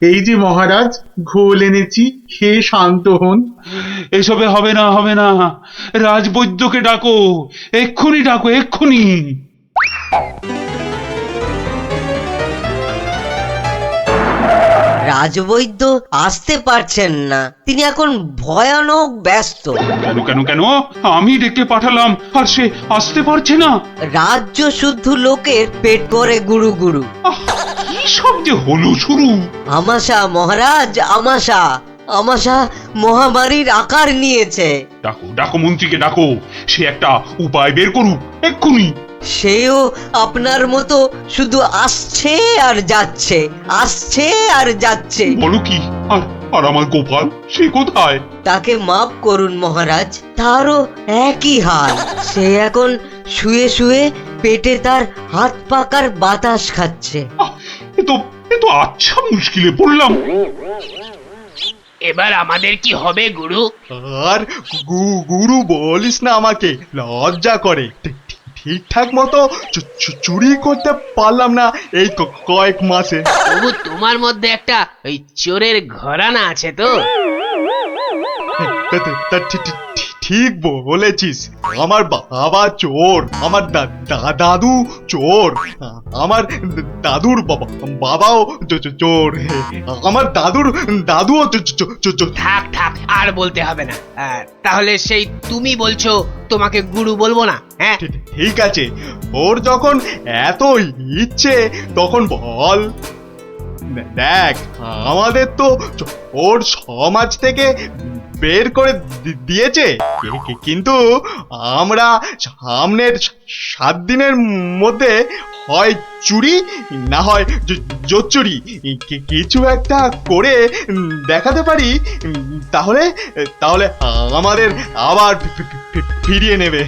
এই যে মহারাজ, ঘোল এনেছি, খেয়ে শান্ত হন। এসবে হবে না, হবে না। রাজবৈদ্যকে ডাকো, এক্ষুনি ডাকো, এক্ষুনি। রাজবৈদ্য আসতে পারছেন না, তিনি এখন ভয়ানক ব্যস্ত। কেন কেন কেন? আমি ডেকে পাঠালাম আর সে আসতে পারছে না। রাজ্য শুদ্ধ লোকের পেট করে গুরু গুরু। আহ, কি সব যে হলো শুরু। আমাশা মহারাজ, আমাশা। আমাশা মহামারীর আকার নিয়েছে। ডাকো ডাকো, মন্ত্রীকে ডাকো, সে একটা উপায় বের করুক এক্ষুনি। সেও আপনার মতো শুধু আসছে আর যাচ্ছে, আসছে আর যাচ্ছে। বলো কি? আর আর আমার গোপাল, সে কোথায়? তাকে মাফ করুন মহারাজ, তারও একই হাল। সে এখন শুয়ে শুয়ে পেটে তার হাত পাকার বাতাস খাচ্ছে। আহ, এ তো আচ্ছা মুশকিলে পড়লাম। এবার আমাদের কি হবে গুরু? আর গুরু বলিস না, আমাকে লজ্জা করে। ঠিকঠাক মতো চুরি করতে পারলাম না এই কয়েক মাসে। তবু তোমার মধ্যে একটা ওই চোরের ঘরানা আছে তো? ঠিক বলেছিস। আমার বাবা চোর, আমার দাদু চোর, আমার দাদুর বাবাও চোর, আমার দাদুর দাদুও চোর। থাক থাক, আর বলতে হবে না। তাহলে সেই তুমি বলছো তোমাকে গুরু বলবো না? হ্যাঁ, ঠিক আছে, ওর যখন এত ইচ্ছে তখন বল। দেখ, আমাদের তো ওর সমাজ থেকে বের করে দিয়েছে, কিন্তু আমরা সামনের 7 দিনের মধ্যে হয় চুরি না হয় জোচ্চুরি কিছু একটা করে দেখাতে পারি। তাহলে তাহলে আমাদের আবার ফিরিয়ে নেবে।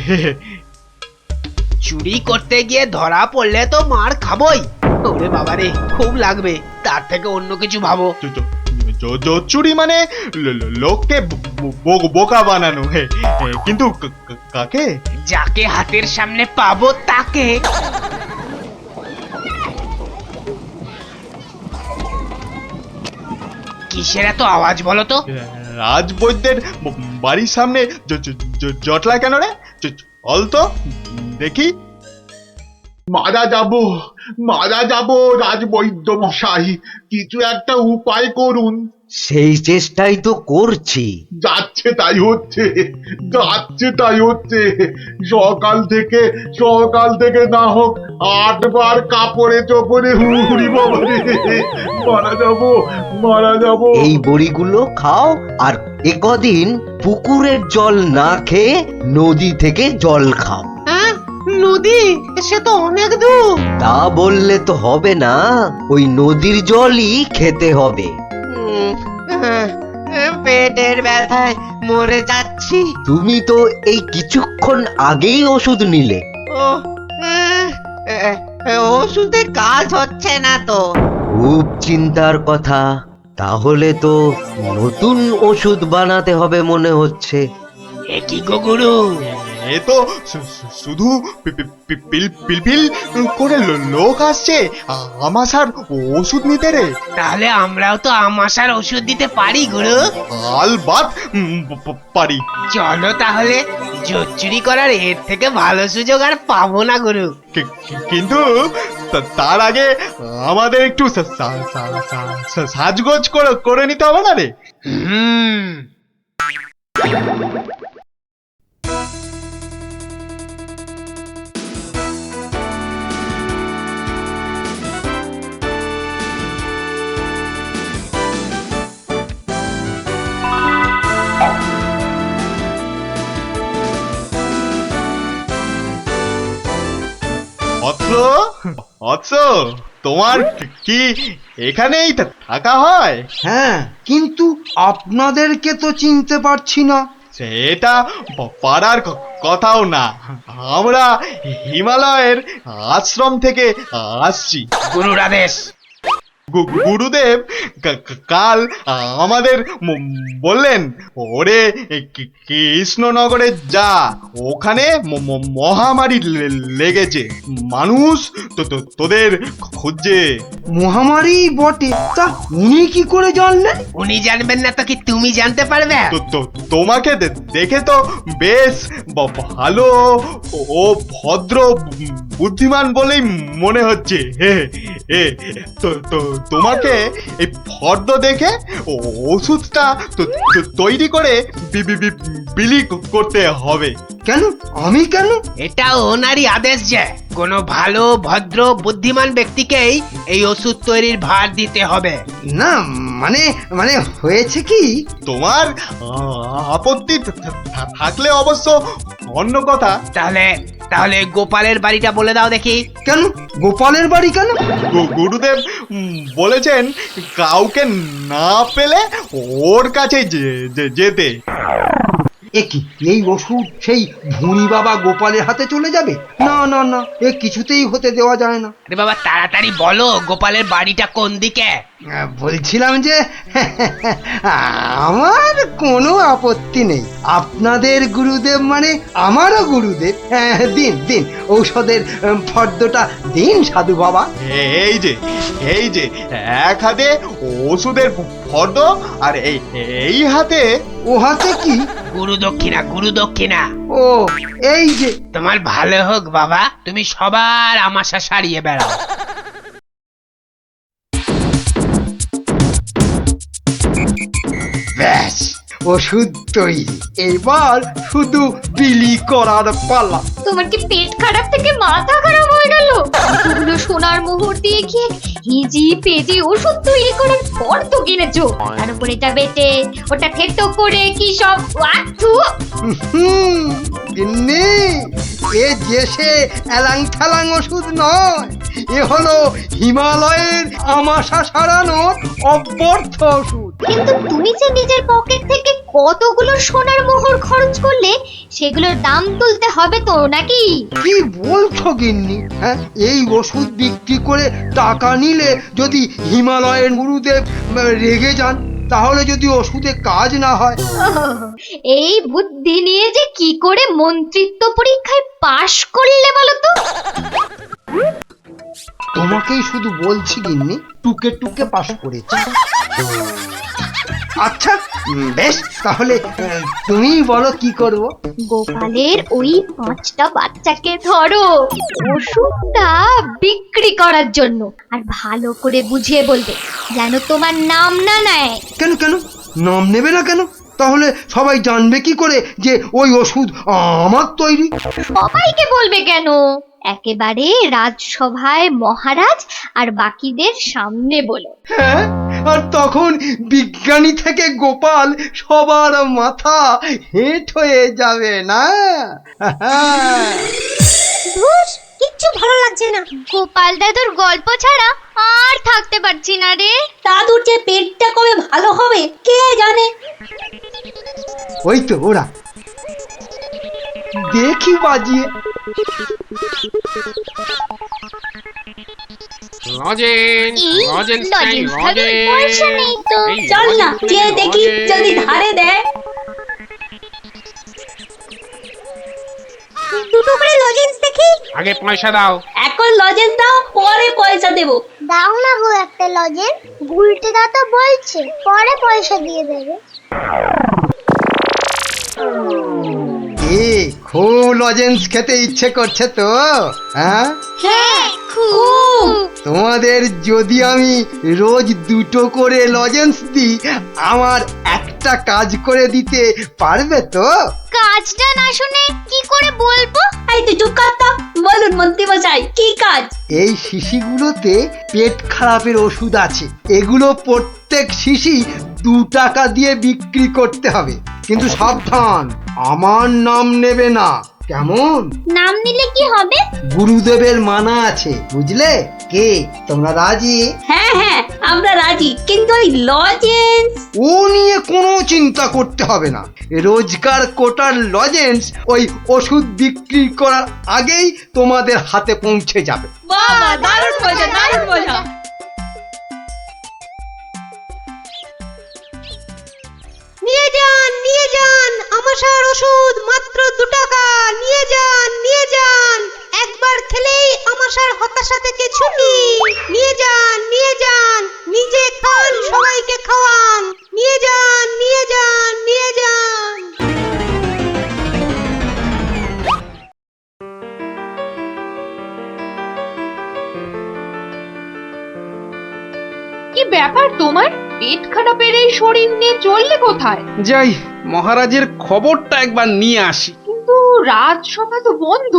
চুরি করতে গিয়ে ধরা পড়লে তো মার খাবোই। ওরে বাবারে, খুব লাগবে। তার থেকে অন্য কিছু ভাবো। জোচ্চুরি মানে লোককে বোকা বানানো। কিন্তু কাকে? যাকে হাতের সামনে পাবো তাকে। কিসের এত আওয়াজ বলো তো? রাজবৈদ্যের বাড়ির সামনে জটলা কেন রে? চল তো দেখি। মারা যাব রাজবৈদ্য মশাই, কিছু একটা উপায় করুন। সেই চেষ্টাই তো করছি। যাচ্ছে তাই হচ্ছে, যাচ্ছে তাই হচ্ছে। সকাল থেকে না হোক 8 বার কাপড়ে চোপড়ে হুড়ি বাবা রে, মারা যাব। এই বড়িগুলো খাও, আর একদিন পুকুরের জল না খেয়ে নদী থেকে জল খাও। নদী? সে তো অনেক দূর। তা বললে তো হবে না, ওই নদীর জলই খেতে হবে। পেটের ব্যথায় মরে যাচ্ছি। তুমি তো এই কিছুক্ষণ আগেই ওষুধ নিলে। ওষুধে কাজ হচ্ছে না তো। খুব চিন্তার কথা। তাহলে তো নতুন ওষুধ বানাতে হবে মনে হচ্ছে। এ কি গো গুরু? এ তো শুধু পিলপিল করে লোক আসছে আমাশার ওষুধ নিতে রে। তাহলে আমরাও তো আমাশার ওষুধ দিতে পারি গুরু। আলবাত পারি। চলো তাহলে, জোচ্চুরি করার এর থেকে ভালো সুযোগ আর পাবো না গুরু। কিন্তু তার আগে আমাদের একটু সাজগোজ করে নিতে হবে না রে? হুম। অৎস, তোমার কি এখানেই থাকা হয়? হ্যাঁ, কিন্তু আপনাদেরকে তো চিনতে পারছি না। সেটা পারার কথাও না। আমরা হিমালয়ের আশ্রম থেকে আসছি। গুরুর আদেশ। গুরুদেব কাল আমাদের বললেন, ওরে কৃষ্ণনগরে যা, ওখানে মহামারী লেগেছে, মানুষ তোদের খুঁজছে। মহামারী বটে, তা উনি কি করে জানলেন? উনি জানবেন না তো কি তুমি জানতে পারবে? তোমাকে দেখে তো বেশ ভালো ও ভদ্র বুদ্ধিমান বলেই মনে হচ্ছে। তোমাকে এই ফর্দ দেখে ওষুধটা তৈরি করে বিলি করতে হবে। কেন? আমি কেন? এটা ওনারই আদেশ যে কোনো ভালো ভদ্র বুদ্ধিমান ব্যক্তিকেই এই ওষুধ তৈরির ভার দিতে হবে। না মানে মানে হয়েছে কি, তোমার আপত্তি থাকলে অবশ্য অন্য কথা। তাহলে তাহলে গোপালের বাড়িটা বলে দাও দেখি। কেন গোপালের বাড়ি কেন? গুরুদেব বলেছেন কাউকে না পেলে ওর কাছে যেতে। কি এই ওষুধ সেই ভুঁড়ি বাবা গোপালের হাতে চলে যাবে? না না না, এ কিছুতেই হতে দেওয়া যায় না। আরে বাবা তাড়াতাড়ি বলো, গোপালের বাড়িটা কোন দিকে? বলছিলাম যে আমার কোনো আপত্তি নেই, আপনাদের গুরুদেব মানে আমারও গুরুদেব। দিন দিন ঔষধের ফর্দটা দিন সাধু বাবা। এই যে এক হাতে ওষুধের ফর্দ, আর এই হাতে। ও হাতে কি? গুরু দক্ষিণা, গুরু দক্ষিণা। ও এই যে। তোমার ভালো হোক বাবা, তুমি সবার আমাশা সারিয়ে বেড়াও। ব্যাস, ওষুধ তৈরি, এবার শুধু বিলি করার পালা। তোমার কি পেট খারাপ থেকে মাথা খারাপ হয়ে গেল? এতগুলো সোনার মোহর দিয়ে গিয়ে হিজি পেজি ওষুধ তৈরি করার পর তো কিনেছো, তার উপরে এটা বেটে ওটা থেতো করে কি সব ওয়াথু। গিন্নি, এ যে সে এলাং ঠেলাং ওষুধ নয়, এ হলো হিমালয়ের আমাশা সারানোর অব্যর্থ ওষুধ। কিন্তু তুমি যে নিজের পকেট থেকে কতগুলো সোনার মোহর খরচ করলে, সেগুলোর দাম তুলতে হবে তো নাকি? কি বলছো গিন্নি? হ্যাঁ, এই ওষুধ বিক্রি করে টাকা নিলে যদি হিমালয়ের গুরুদেব রেগে যান, তাহলে যদি ওষুধে কাজ না হয়। এই বুদ্ধি নিয়ে যে কি করে মন্ত্রিত্ব পরীক্ষায় পাশ করলে বলো তো? তোমাকেই শুধু বলছি গিন্নি, টুকে টুকে পাশ করেছি। আচ্ছা বেশ, তাহলে তুমিই বলো কি করব। গোপালের ওই 5টা বাচ্চাকে ধরো ওষুধটা বিক্রি করার জন্য, আর ভালো করে বুঝিয়ে বলবে যেন তোমার নাম না নেয়। কেন কেন নাম নেবে না কেন? তাহলে সবাই জানবে কি করে যে ওই ওষুধ আমার তৈরি? সবাইকে বলবে কেন, একেবারে রাজসভায় মহারাজ আর বাকিদের সামনে বলো। হ্যাঁ, আর তখন বিজ্ঞানী থেকে গোপাল সবার মাথা হেঁট হয়ে যাবে না? কিচ্ছু ভালো লাগছে না, গোপাল দাদুর গল্প ছাড়া আর থাকতে পারছি না রে। দাদুর যে পেটটা কবে ভালো হবে কে জানে। ওই তো ওরা, দেখি বাজিয়ে। চল না যে দেখি যদি ধারে দেয়। দুটো করে লজেন্স দেখি। আগে পয়সা দাও। এখন লজেন্স দাও, পরে পয়সা দেব। দাও না গো একটা লজেন্স, গুলটে দাদা বলছে পরে পয়সা দিয়ে দেবে। খুব লজেন্স খেতে ইচ্ছে করছে তো? হ্যাঁ হ্যাঁ খুব। তোমাদের যদি আমি রোজ 2টো করে লজেন্স দিই, আমার একটা কাজ করে দিতে পারবে তো? কাজটা না শুনে কি করে বলবো? এই তো চুপ কর তো, বলুন মন্ত্রী মশাই কি কাজ? এই শিশিগুলোতে পেট খারাপের ওষুধ আছে, এগুলো প্রত্যেক শিশি 2 টাকা দিয়ে বিক্রি করতে হবে, কিন্তু সাবধান, আমার নাম নেবে না, কেমন? নাম নিলে কি হবে? গুরুদেবের মানা আছে, বুঝলে? কে তোমরা রাজি? হ্যাঁ হ্যাঁ আমরা রাজি, কিন্তু ওই লজেন্স ও নিয়ে কোনো চিন্তা করতে হবে না, রোজগার কোটার লজেন্স ওই ওষুধ বিক্রি করার আগেই তোমাদের হাতে পৌঁছে যাবে। বাহ দারুণ মজা, দারুণ মজা। ওষুধ মাত্র 2 টাকা, নিয়ে যান নিয়ে যান, একবার খেলেই আমাশার হতাশা থেকে ছুটি। নিয়ে যান নিয়ে যান, নিজে খান সবাইকে খাওয়ান, নিয়ে যান নিয়ে যান নিয়ে যান। কি ব্যাপার তোমার? পেট খারাপের এই শরীর নিয়ে চললে কোথায়? যাই মহারাজের খবরটা একবার নিয়ে আসি। কিন্তু রাজসভা তো বন্ধ,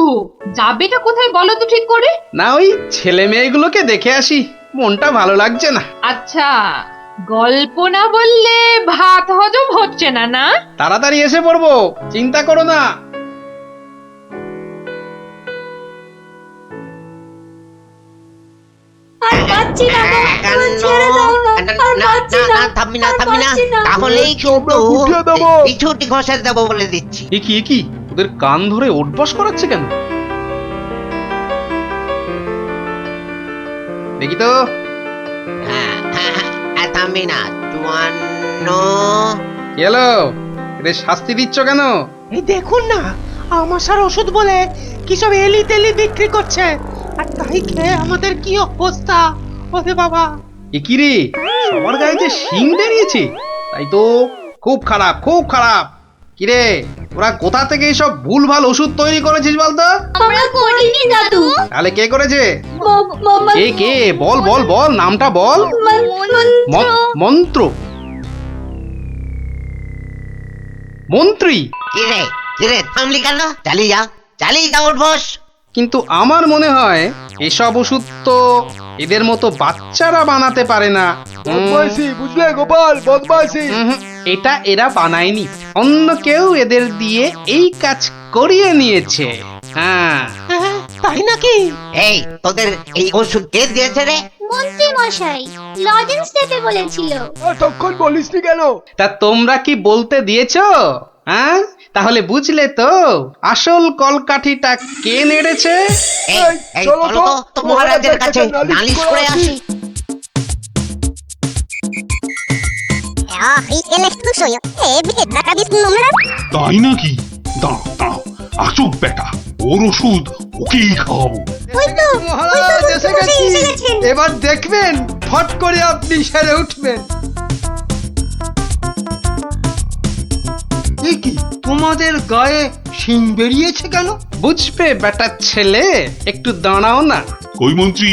যাবেটা কোথায় বলো তো ঠিক করে? না ওই ছেলে মেয়েগুলোকে দেখে আসি, মনটা ভালো লাগছে না। আচ্ছা, গল্প না বললে ভাত হজম হচ্ছে না না? তাড়াতাড়ি এসে পড়বো, চিন্তা করো না। আর পাচ্ছি না গো, আমার ছেড়ে দাও না, আর পাচ্ছি না, থামবি না আর থামবি না, পাচ্ছি না। তাহলেই কিন্তু উঠিয়ে দেবো। এই ছুটি ঘষে দেবো বলে দিচ্ছি। এ কি ওদের কান ধরে ওঠবস করাচ্ছে কেন? দেখি তো। থামবি না, 54। কি হলো? এদের শাস্তি দিচ্ছ কেন? এই দেখুন না, আমাশার ওষুধ বলে কি সব এলি তেলি বিক্রি করছে, আর তাই খেয়ে আমাদের কি অবস্থা। ওরে বাবা! এ কি রে, সবার গায়ে যে শিং বেরিয়েছে, তাই তো খুব খারাপ খুব খারাপ। কিরে, ওরা কোথা থেকে এইসব ভুলভাল ওষুধ তৈরি করেছিস বলতো? আমরা করিনি দাদু। তাহলে কে করেছে? ম- কে কে বল বল বল, নামটা বল। মন্ত্র মন্ত্রী? কিরে থামলি কেন? চালিয়ে যা ওর বস। কিন্তু আমার মনে হয় এসব ওষুধ তো এদের মতো বাচ্চারা বানাতে পারে না। বুঝলে গোপাল, বদমাইশি। এটা এরা বানায়নি, অন্য কেউ এদের দিয়ে এই কাজ করিয়ে নিয়েছে। হ্যাঁ, তাই নাকি? এই তোদের এই ওষুধ কে দিয়েছে রে? মন্ত্রী মশাই লজেন্স দিতে বলেছিল। তখন বলিসনি কেন? তা তোমরা কি বলতে দিয়েছো? হ্যাঁ, তাহলে বুঝলে তো আসল কলকাঠিটা কে নেড়েছে। এই চলো তো মহারাজের কাছে নালিশ করে আসি। তাই নাকি? দাঁড়াও, আসুক বেটা, ওর ওষুধ ওকেই খাওয়াবো। মহারাজ এসে গেছি, এবার দেখবেন ফট করে আপনি সেরে উঠবেন। এ কি, তোমাদের গায়ে শিং বেরিয়েছে কেন? বুঝবে বেটা ছেলে, একটু দাঁড়াও না। কই মন্ত্রী,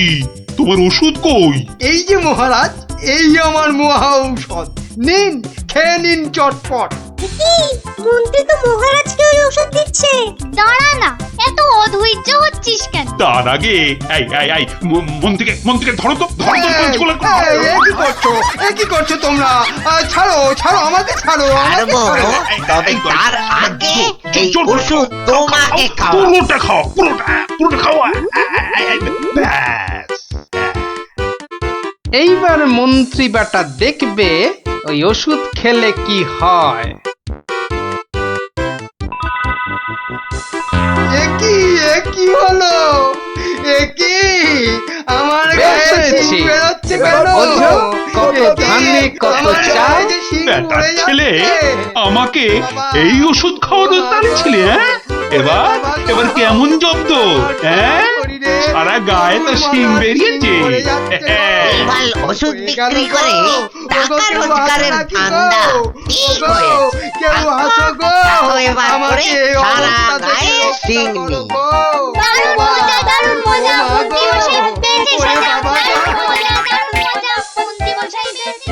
তোমার ওষুধ কই? এই যে মহারাজ, এই আমার মহা ঔষধ, নিন খেয়ে নিন চটপট। মন্ত্রী তো মহারাজকে ওই ওষুধ দিচ্ছে। দাঁড়া না, এত অধৈর্য হচ্ছিস কেন? তার আগে এই মন্ত্রীকে ধরো তো, পাঁচগুলো এ কি করছো তোমরা? ছাড়ো ছাড়ো, আমাকে ছাড়ো, আমাকে ছাড়ো। তবে তার আগে এই ওষুধ তোমাকে খাও। পুরোটা খাও, পুরোটা খাওয়া। ব্যাস। এইবার মন্ত্রী বেটা দেখবে ওই ওষুধ খেলে কি হয়। এ কি হলো? এ কি, আমার গায়ে বেশ শিং হয়েছে। বেরোচ্ছে এবার কেন? বোঝো কত এ কি, ধানে কত আমার চাল। গায়ে যে শিং বেটার উড়ে ছেলে যাচ্ছে। আমাকে বাবা, এই ওষুধ খাওয়ানোর টানছিলে, হ্যাঁ? এবার কেমন জব্দ, হ্যাঁ? সারা গায়ে তো শিং বেরিয়েছে। এবার ওষুধ বিক্রি করে টাকা রোজগারের ধান্দা ঠিক হয়েছে। কেউ হাসো গো, তাও এবার করে আমাকে এই সারা অবস্থা থেকে গায়ে রক্ষা শিং করো নেই। গো। দারুণ মজা, দারুণ মজা, মন্ত্রী মশাই পেয়েছে ওরে সাজা। বাবা গো। দারুণ মজা, মন্ত্রী মশাই পেয়েছে।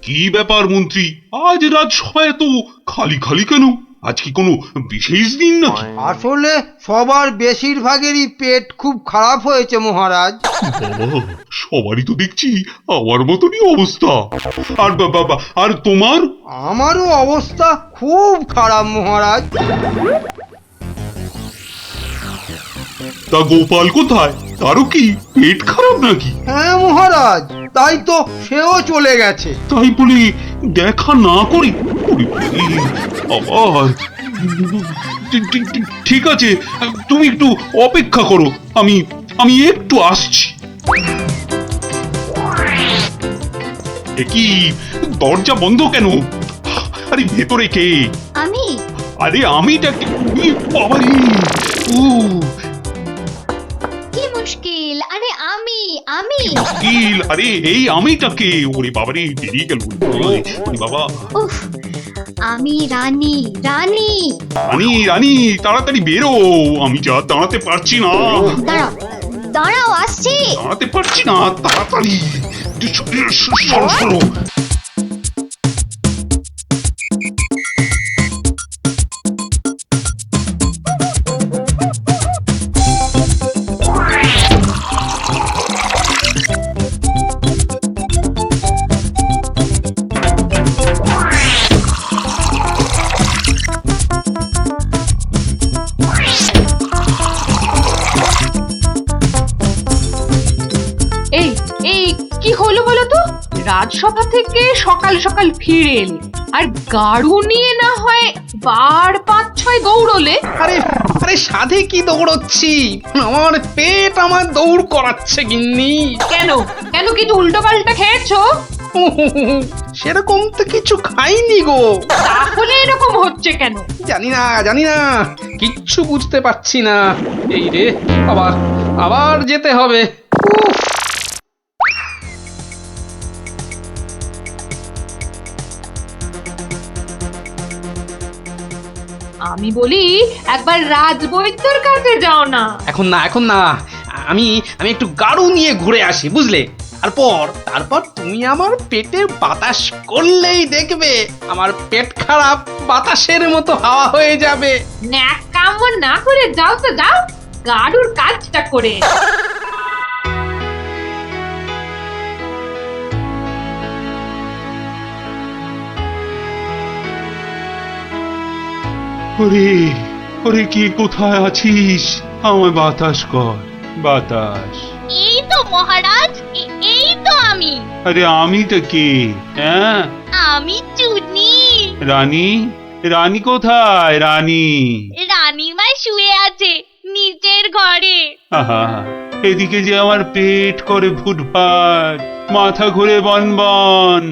কি ব্যাপার মন্ত্রী, আজ রাজসভায় তো খালি খালি কেন? আজ কি কোনো বিশেষ দিন নাকি? আসলে সবার বেশিরভাগেরই পেট খুব খারাপ হয়েছে মহারাজ। বাবা, সবারই তো দেখছি আমার মতনই অবস্থা। আর বাবা, আর তোমার? আমারও অবস্থা খুব খারাপ মহারাজ। তা গোপাল কোথায়? তারও কি পেট খারাপ নাকি? হ্যাঁ মহারাজ, তাই তো সেও চলে গেছে। তাই বলে দেখা না করি? ওরে বাবারে, আবার ঠিক আছে, তুমি একটু অপেক্ষা করো, আমি একটু আসছি। এ কি দরজা বন্ধ কেন? আরে ভেতরে কে? আমি আরে আমিটা কে? ই বাবারে! ও কি মুশকিল? আরে আমি মুশকিল! আরে এই আমিটা কে? ওরে বাবারে, বেরিয়ে গেল। ওরে বাবা! উফ, আমি রানী। রানী রানী, তাড়াতাড়ি বেরো, আমি যা দাঁড়াতে পারছি না। দাঁড়াও আসছি। দাঁড়াতে পারছি না, তাড়াতাড়ি সরো সরো। এই এই কি হলো বলো তো? রাজসভা থেকে সকাল সকাল ফিরে এলে আর গাড়ু নিয়ে না হয় বার 5-6 দৌড়লে। আরে আরে সাধে কি দৌড়চ্ছি, আমার পেট আমার দৌড় করাচ্ছে গিন্নি। কেন কেন কিছু উল্টো পাল্টা খেয়েছো? সেরকম তো কিছু খাইনি গো। তাহলে এরকম হচ্ছে কেন? জানি না কিচ্ছু বুঝতে পারছি না। এই রে, আবার যেতে হবে। উফ, আমি বলি একবার রাজবৈদ্যর কাছে যাও না। এখন না আমি একটু গাড়ু নিয়ে ঘুরে আসি, বুঝলে? তারপর তুমি আমার পেটে বাতাস করলেই দেখবে আমার পেট খারাপ বাতাসের মতো হাওয়া হয়ে যাবে। ন্যাক কাম না করে যাও তো যাও, গাড়ুর কাজটা করে। ওরে ওরে, কে কোথায় আছিস? আমায় বাতাস কর, বাতাস। এই তো মহারাজ, এই তো আমি। আরে আমিটা কে? হ্যাঁ, আমি চুনি। রানী? রানী কোথায়? রানী রানীমা শুয়ে আছে নিচের ঘরে। আহা, এদিকে যে আমার পেট করে ফুটফাট, মাথা ঘুরে বনবন।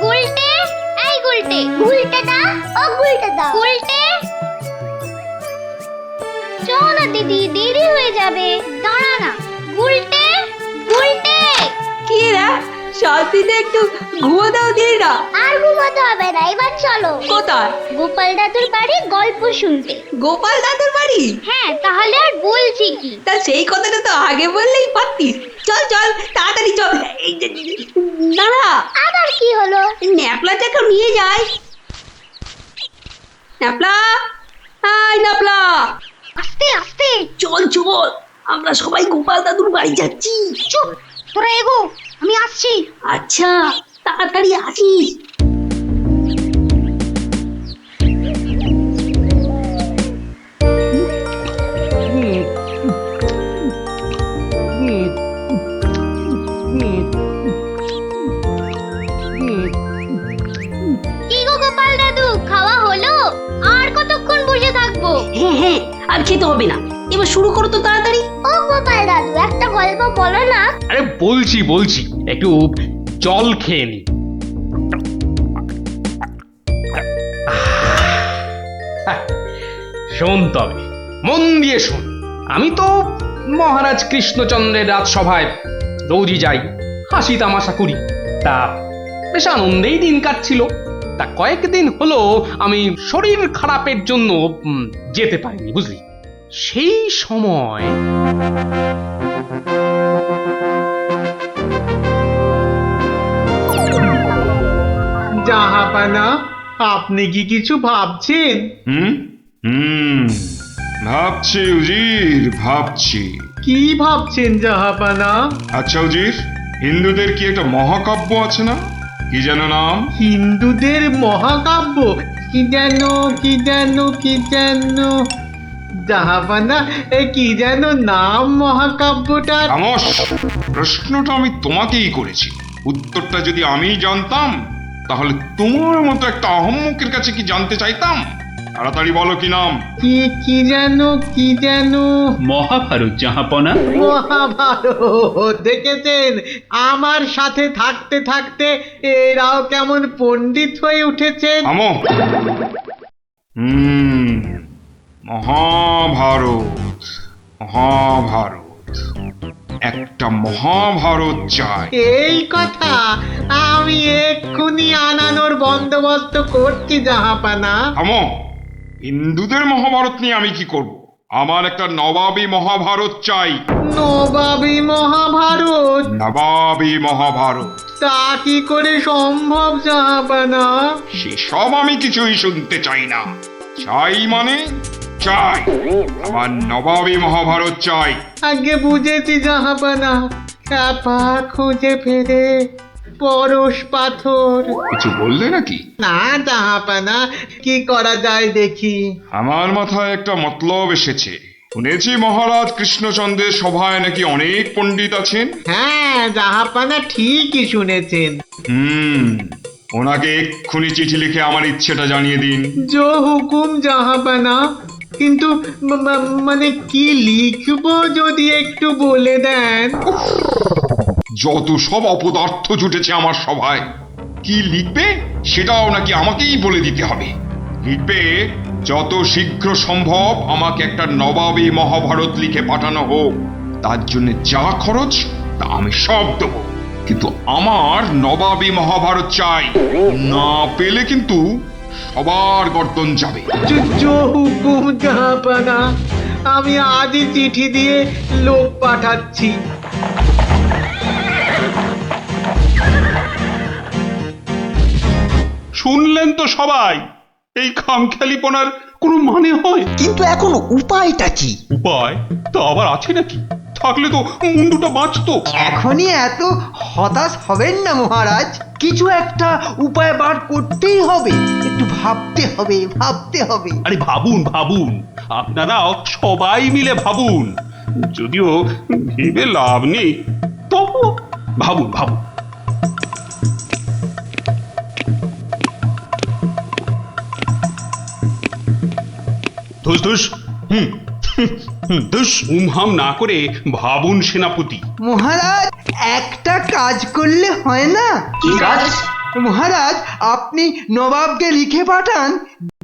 গুলটে, এই গুলটে, গুলটে দা, ও গুলটে দা, গুলটে। চল না দিদি, দেরি হয়ে যাবে, দাঁড়া না। গুলটে, গুলটে। কি রে শান্তিতে একটু ঘুমো দাও দিদিরা। আর ঘুমাতে হবে না, এবার চলো। কোথায়? গোপাল দাদুর বাড়ি গল্প শুনতে। গোপাল দাদুর বাড়ি? হ্যাঁ, তাহলে আর বলছি কি? তা সেই কথাটা তো আগে বললেই পারতিস। চল চল তাড়াতাড়ি চল। এই যে, দাঁড়া, আবার কি হলো? ন্যাপলাটাকে নিয়ে যাই। ন্যাপলা, হাই ন্যাপলা, আস্তে আস্তে চল চল, আমরা সবাই গোপাল দাদুর বাড়ি যাচ্ছি। চুপ, তোরা এগো, আমি আসছি। আচ্ছা, তাড়াতাড়ি আসিস। কি গো গোপাল দাদু, খাওয়া হলো? আর কতক্ষণ বসে থাকবো? হ্যাঁ, আর খেতে হবে না, এবার শুরু করো তো তাড়াতাড়ি। ও গোপাল দাদু, একটা গল্প বলো না। আরে বলছি একটু জল খেয়ে নি। শোন তবে, মন দিয়ে শোন। আমি তো মহারাজ কৃষ্ণচন্দ্রের রাজসভায় রোজই যাই, হাসি তামাশা করি, তা বেশ আনন্দেই দিন কাটছিল। তা কয়েকদিন হলো আমি শরীর খারাপের জন্য যেতে পারিনি, বুঝলি? সেই সময় জাহাপানা, আপনি কি কিছু ভাবছেন? ভাবছি উজির, ভাবছি। কি ভাবছেন জাহাপানা? আচ্ছা উজির, হিন্দুদের কি একটা মহাকাব্য আছে না? কি যেন নাম? হিন্দুদের মহাকাব্য? কি যেন জাহাপানা, কি যেন নাম মহাকাব্যটার? খামোশ! প্রশ্নটা আমি তোমাকেই করেছি, উত্তরটা যদি আমি জানতাম তাহলে তোমার মতো একটা আহম্মকের কাছে কি জানতে চাইতাম? তাড়াতাড়ি বলো কি নাম? কি যেন মহাভারত জাহাপনা। মহাভারত দেখেছেন, আমার সাথে থাকতে থাকতে এরাও কেমন পণ্ডিত হয়ে উঠেছেন। থামো। মহাভারত, মহাভারত, একটা মহাভারত চাই। এই কথা আমি এক্ষুনি আনানোর বন্দোবস্ত করছি জাহাপানা। থামো। হিন্দুদের মহাভারত নিয়ে আমি কি করব? আমার একটা নবাবী মহাভারত চাই। নবাবী মহাভারত? নবাবী মহাভারত। তা কি করে সম্ভব জাহাপানা? সেসব আমি কিছুই শুনতে চাই না। চাই মানে চাই, আমার নবাবী মহাভারত চাই। আগে বুঝেছি জাহাপানা, চাপা খুঁজে ফেরে পরশ পাথর। কিছু বললে নাকি? না জাহাপানা, কি করা যায় দেখি। আমার মাথায় একটা মতলব এসেছে। শুনেছি মহারাজ কৃষ্ণচন্দ্রের সভায় নাকি অনেক পণ্ডিত আছেন। হ্যাঁ জাহাপানা, ঠিকই শুনেছেন। ওনাকে এক্ষুনি চিঠি লিখে আমার ইচ্ছেটা জানিয়ে দিন। জো হুকুম জাহাপানা, কিন্তু মানে কি লিখবো যদি একটু বলে দেন। যত সব অপদার্থ জুটেছে আমার সভায়, কি লিখবে সেটাও নাকি আমাকেই বলে দিতে হবে। লিখবে, যত শীঘ্র সম্ভব আমাকে একটা নবাবী মহাভারত লিখে পাঠানো হোক। তার জন্য যা খরচ তা আমি সব দেবো, কিন্তু আমার নবাবী মহাভারত চাই। না পেলে কিন্তু সবার গর্দন যাবে। জো হুকুম জাহাপানা, আমি আজই চিঠি দিয়ে লোক পাঠাচ্ছি। শুনলেন তো সবাই, এই খামখেয়ালিপনার কোনো মানে হয়? কিন্তু এখন উপায়টা কি? উপায় তো আবার আছে নাকি? থাকলে তো মুন্ডুটা বাঁচতো। এখনই এত হতাশ হবেন না মহারাজ, কিছু একটা উপায় বার করতেই হবে। একটু ভাবতে হবে। আরে ভাবুন ভাবুন, আপনারাও সবাই মিলে ভাবুন। যদিও ভেবে লাভ নেই, তবু ভাবুন ভাবুন। ধুস ধুস, ধুস, উমহাম না করে ভাবুন সেনাপতি। মহারাজ, একটা কাজ করলে হয় না? কি কাজ? মহারাজ, আপনি নবাবকে লিখে পাঠান,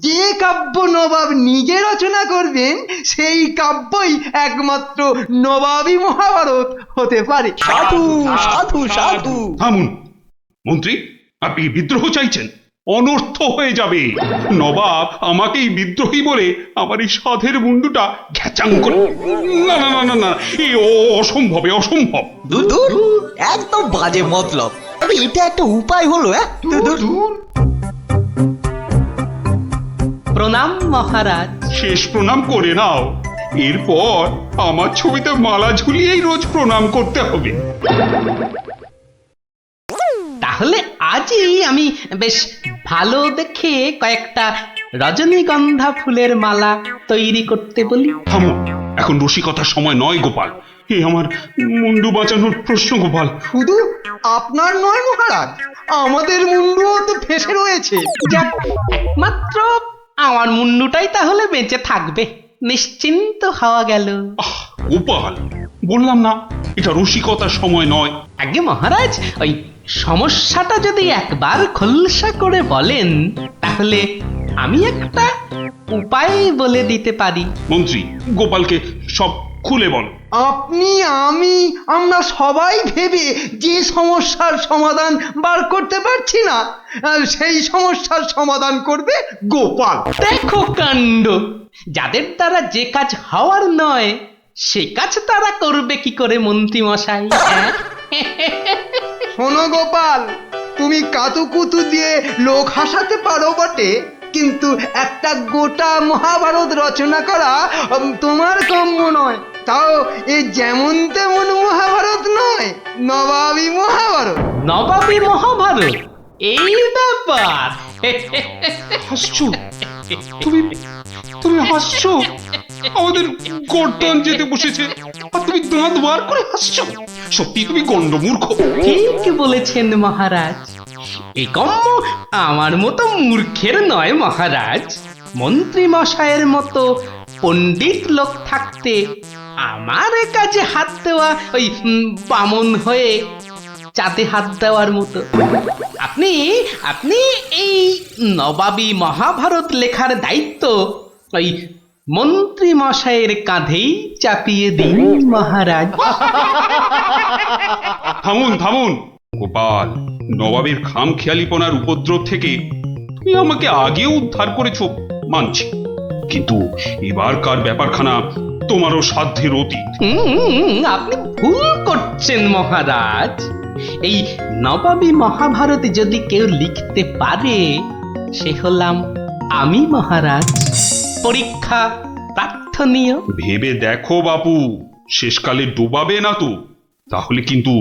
যে কাব্য নবাব নিজে রচনা করবেন সেই কাব্যই একমাত্র নবাবী মহাভারত হতে পারে। সাধু সাধু সাধু। থামুন মন্ত্রী, আপনি বিদ্রোহ চাইছেন? অনর্থ হয়ে যাবে। নবাব আমাকেই বিদ্রোহী বলে আমার এই সাধের মুন্ডুটা ঘ্যাচাং করে। না না না না না, এ অসম্ভব, অসম্ভব। দূর, একদম বাজে মতলব। আরে এটা একটা উপায় হলো। দূর। প্রণাম মহারাজ। শেষ প্রণাম করে নাও, এরপর আমার ছবিতে মালা ঝুলিয়েই রোজ প্রণাম করতে হবে। তাহলে আজই আমি বেশ ভালো দেখে কয়েকটা রজনীগন্ধা ফুলের মালা তৈরি করতে বলি। থামো, এখন রসিকতার সময় নয় গোপাল। এ আমার মুন্ডু বাঁচানোর প্রশ্ন গোপাল। শুধু আপনার নয় মহারাজ, আমাদের মুন্ডুও তো ফেসে রয়েছে। যাক, একমাত্র আমার মুন্ডুটাই তাহলে বেঁচে থাকবে, নিশ্চিন্ত হওয়া গেল। গোপাল, বললাম না এটা রসিকতার সময় নয়। আগে মহারাজ, ওই সমস্যাটা যদি একবার খোলসা করে বলেন তাহলে আমি একটা উপায় বলে দিতে পারি। মন্ত্রী, গোপালকে সব খুলে বল। আপনি, আমরা সবাই ভেবে যে সমস্যার সমাধান বার করতে পারছি না, সেই সমস্যার সমাধান করবে গোপাল। দেখো কাণ্ড, যাদের দ্বারা যে কাজ হওয়ার নয় সে কাজ তারা করবে কি করে মন্ত্রী মশাই? শোনো গোপাল, তুমি কাতুকুতু দিয়ে লোক হাসাতে পারো বটে, কিন্তু একটা গোটা মহাভারত রচনা করা তোমার কাম্য নয়। তাও এ যেমন তেমন মহাভারত নয়, নবাবী মহাভারত। নবাবী মহাভারত? এই ব্যাপার? হাসছো তুমি হাসছো? আমাদের গর্দন যেতে বসেছে আর তুমি দাঁত বার করে হাসছো? সত্যি তুমি গন্ডমূর্খ। ঠিক বলেছেন মহারাজ, এ কম্ম আমার মতো মূর্খের নয় মহারাজ। মন্ত্রী মশাইয়ের মতো পণ্ডিত লোক থাকতে আমার কাজে হাত দেওয়া ওই বামন হয়ে চাঁদে হাত দেওয়ার মতো। আপনি আপনি এই নবাবী মহাভারত লেখার দায়িত্ব ওই মন্ত্রী মশাইয়ের কাঁধেই চাপিয়ে দিন মহারাজ। থামুন থামুন গোপাল, নবাবের খামখেয়ালিপনার উপদ্রব থেকে তুমি আমাকে আগেও উদ্ধার করেছো মানছি, কিন্তু এবারকার ব্যাপারখানা তোমারও সাধ্যের অতীত। আপনি ভুল করছেন মহারাজ। এই নবাবী মহাভারত যদি কেউ লিখতে পারে সে হলাম আমি মহারাজ। পরীক্ষা প্রার্থনীয়। ভেবে দেখো বাপু, শেষকালে ডোবাবে না তো, তাহলে কিন্তু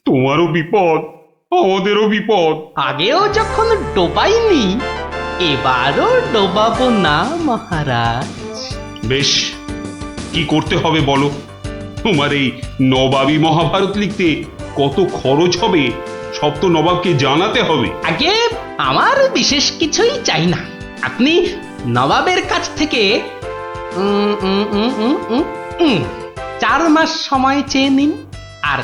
তোমারও বিপদ আমাদেরও বিপদ। আগেও যখন ডোবাইনি এবারও ডোবাবো না মহারাজ। বেশ, কি করতে হবে বলো? তোমার এই নবাবী মহাভারত লিখতে কত খরচ হবে সব তো নবাবকে জানাতে হবে। আগে আমার বিশেষ কিছুই চাই না। আপনি নবাবের কাছ থেকে 4 মাস সময় চেয়ে নিন, আর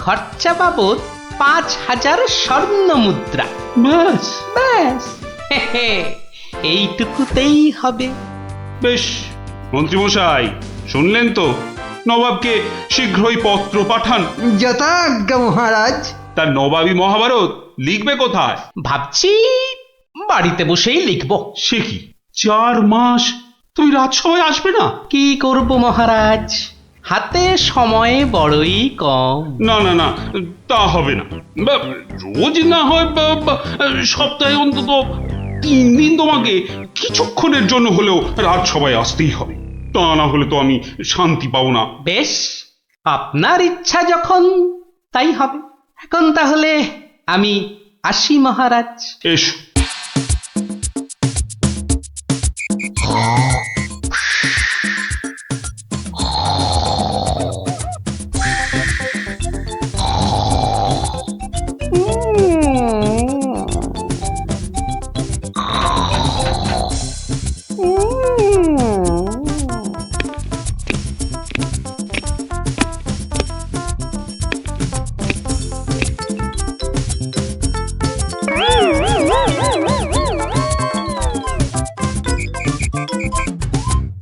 খরচা বাবদ 5000 স্বর্ণ মুদ্রা। ব্যাস ব্যাস, এইটুকুতেই হবে। বেশ, মন্ত্রীমশাই শুনলেন তো, নবাবকে শীঘ্রই পত্র পাঠান। যথাজ্ঞা মহারাজ। তার নবাবী মহাভারত লিখবে কোথায়? ভাবছি বাড়িতে বসেই লিখব। সে কি 4 মাস তুমি রাজসভায় আসবে না? কি করব মহারাজ, হাতে সময় বড়ই কম। না না না, তা হবে না। রোজ না হয় সপ্তাহে অন্তত 3 দিন তোমাকে কিছুক্ষণের জন্য হলেও রাজসভায় আসতেই হবে, তা না হলে তো আমি শান্তি পাবো না। বেশ, আপনার ইচ্ছা যখন তাই হবে। এখন তাহলে আমি আসি মহারাজ। এসো।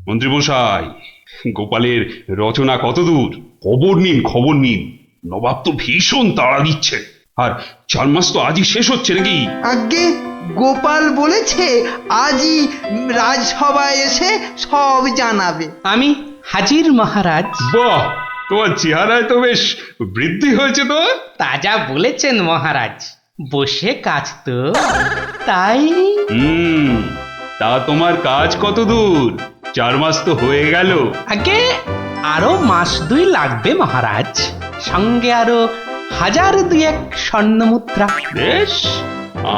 মন্ত্রীমশাই, গোপালের রচনা কতদূর? খবর নিন খবর নিন, নবাব তো ভীষণ তাড়া দিচ্ছে। আর 4 মাস তো আজই শেষ হচ্ছে নাকি? আগে গোপাল বলেছে আজই রাজসভায় এসে সব জানাবে। আমি হাজির মহারাজ। বাহ, তোমার চেহারায় তো বেশ বৃদ্ধি হয়েছে তো। তাজা বলেছেন মহারাজ, বসে কাজ তো তাই। তা তোমার কাজ কত দূর? 4 মাস তো হয়ে গেল। আগে আরো 1-2 মাস লাগবে মহারাজ, সঙ্গে আরো 1000-2 স্বর্ণ মুদ্রা। বেশ,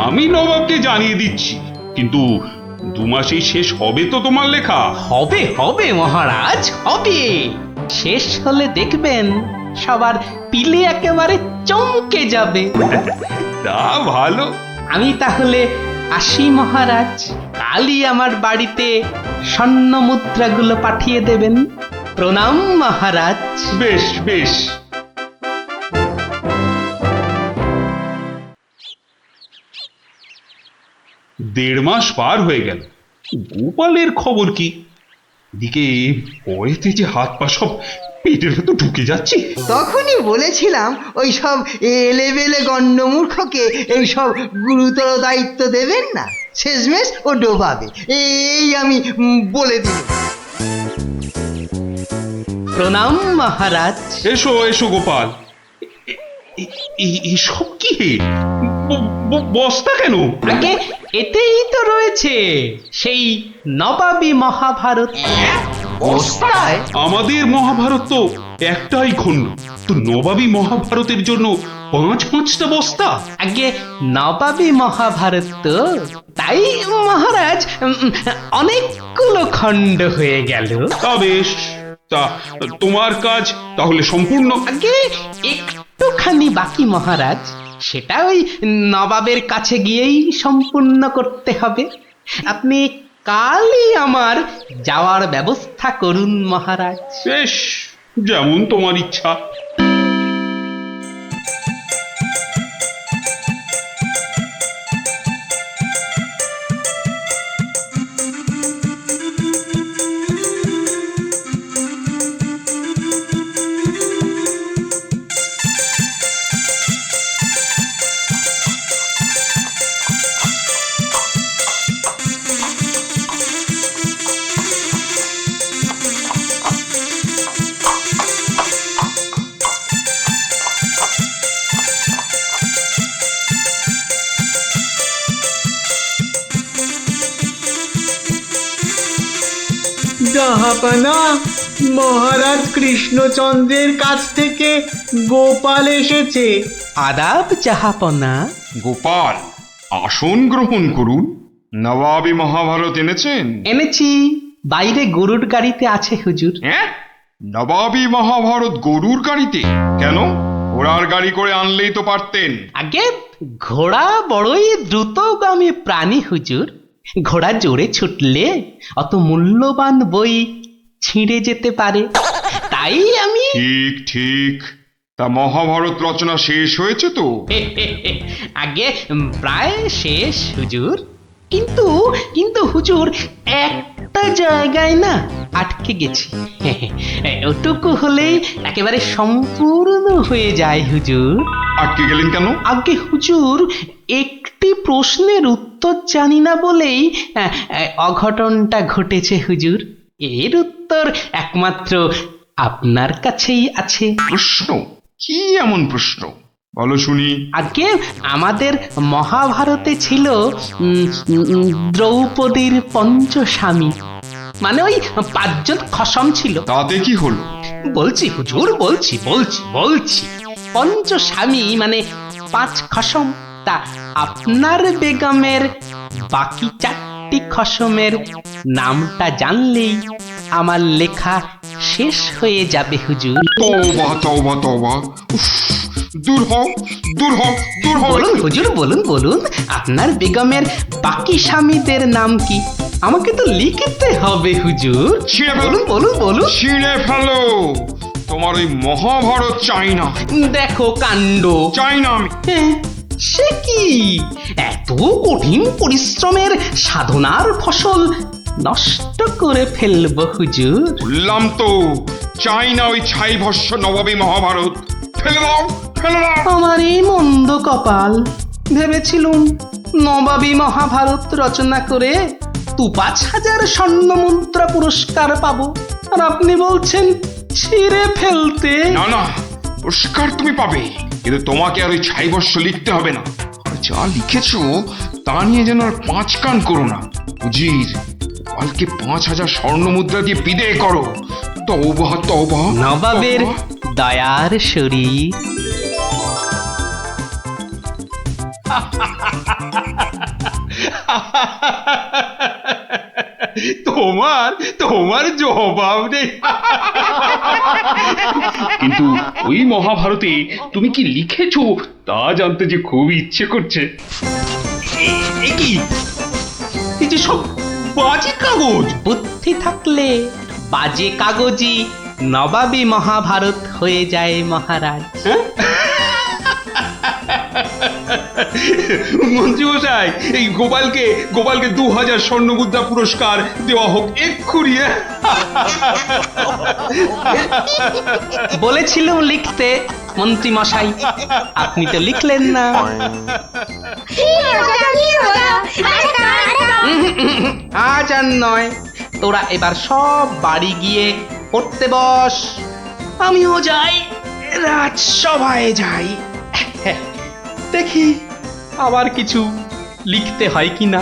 আমি নবাবকে জানিয়ে দিচ্ছি, কিন্তু 2 মাসেই শেষ হবে তো তোমার লেখা? হবে হবে মহারাজ, হবে। শেষ হলে দেখবেন সবার পিলে একেবারে চমকে যাবে। তা ভালো। আমি তাহলে আসি মহারাজ। কালই আমার বাড়িতে স্বর্ণ মুদ্রাগুলো পাঠিয়ে দেবেন। প্রণাম মহারাজ। বেশ বেশ। দেড় মাস পার হয়ে গেল, গোপালের খবর কি? এদিকে ভয়েতে যে হাত পা সব পেটের ভেতর ঢুকে যাচ্ছে। তখনই বলেছিলাম ওই সব এলেবেলে গণ্যমূর্খকে এই সব গুরুতর দায়িত্ব দেবেন না, শেষমেশ ও ডোবাবে, এই আমি বলে দিই। প্রণাম মহারাজ। এসো এসো গোপাল। এসব কি? বস্তা কেন? আগে এতেই তো রয়েছে সেই নবাবী মহাভারত। বস্তায়? আমাদের মহাভারত তো একটাই খণ্ড, তো নবাবী মহাভারতের জন্য 5-5টা বস্তা? আগে নবাবী মহাভারত তো, তাই মহারাজ অনেকগুলো খণ্ড হয়ে গেল। তা বেশ, তা তোমার কাজ তাহলে সম্পূর্ণ। আগে একটুখানি বাকি মহারাজ। সেটা ওই নবাবের কাছে গিয়েই সম্পূর্ণ করতে হবে। আপনি কালই আমার যাওয়ার ব্যবস্থা করুন মহারাজ। বেশ, যেমন তোমার ইচ্ছা। জাহাপানা, মহারাজ কৃষ্ণচন্দ্রের কাছ থেকে গোপাল এসেছে। আদাব জাহাপনা। গোপাল, আসন গ্রহণ করুন। নবাবী মহাভারত এনেছেন? এনেছি, বাইরে গরুর গাড়িতে আছে হুজুর। হ্যাঁ, নবাবী মহাভারত গরুর গাড়িতে? কেন, ঘোড়ার গাড়ি করে আনলেই তো পারতেন। আগে ঘোড়া বড়ই দ্রুতগামী প্রাণী হুজুর। ঘোড়া জোরে ছুটলে অত মূল্যবান বই ছিঁড়ে যেতে পারে, তাই আমি ঠিক ঠিক। তা মহাভারত রচনা শেষ হয়েছে তো? আগে প্রায় শেষ হুজুর, কিন্তু কিন্তু হুজুর একটা জায়গায় না আটকে গেছি। ওটুকু হলেই একেবারে সম্পূর্ণ হয়ে যায় হুজুর। আটকে গেলেন কেন? আগে হুজুর, একটি প্রশ্নের উত্তর জানি না বলেই অঘটনটা ঘটেছে হুজুর। এর উত্তর একমাত্র আপনার কাছেই আছে। প্রশ্ন? কি এমন প্রশ্ন, বলো শুনি। আগে আমাদের মহাভারতে ছিল দ্রৌপদীর পঞ্চস্বামী, মানে ওই 5 জন খসম ছিল। তাতে কি হলো? বলছি হুজুর, বলছি বলছি বলছি পঞ্চস্বামী মানে 5 খসম। তা আপনার বেগমের বাকি 4টি খসমের নামটা জানলেই আমার লেখা শেষ হয়ে যাবে হুজুর। তওবা তওবা তওবা, উফ, দূর হও দূর হও দূর হও। বলুন হুজুর, বলুন বলুন, আপনার বেগমের বাকি স্বামীদের নাম কি? আমাকে তো লিখতে হবে হুজুর। ছিঁড়ে ফেলো, বলুন বলুন বলুন। ছিঁড়ে ফেলো। তোমার ওই মহাভারত চাই না। দেখো কাণ্ড। চাই না আমি। সে কি, এত কঠিন পরিশ্রমের সাধনার ফসল নষ্ট করে ফেলবো হুজুর? বললাম তো, চাই না ওই ছাই ভস্য নবাবী মহাভারত। ফেলে দাও, ফেলে দাও। আমার এই মন্দ কপাল, ভেবেছিলুম নবাবী মহাভারত রচনা করে 2-5 হাজার স্বর্ণ মুদ্রা পুরস্কার পাবো, আর আপনি বলছেন ছিঁড়ে ফেলতে। না না, পুরস্কার তুমি পাবে, কিন্তু তোমাকে আর ওই ছাই ভস্য লিখতে হবে না। আর যা লিখেছো তা নিয়ে যেন আর 5 কান করো না। উজির, কালকে 5,000 স্বর্ণ মুদ্রা দিয়ে বিদেয় করো। তওবা তওবা। নবাবের দয়ার শরীর। তোমার তোমার জবাব নেই। কিন্তু ওই মহাভারতে তুমি কি লিখেছো তা জানতে যে খুব ইচ্ছে করছে। এ কি, এই যে সব বাজে কাগজ। বুদ্ধি থাকলে বাজে কাগজই নবাবী মহাভারত হয়ে যায় মহারাজ। মন্ত্রী মশাই, এই গোপালকে 2000 স্বর্ণ মুদ্রা পুরস্কার দেওয়া হোক এক্ষুনি। বলেছিলাম লিখতে মন্ত্রী মশাই, আপনি তো লিখলেন না। আজ আর নয়, তোরা এবার সব বাড়ি গিয়ে পড়তে বস। আমিও যাই, রাজসভায় যাই, দেখি আবার কিছু লিখতে হয় কিনা।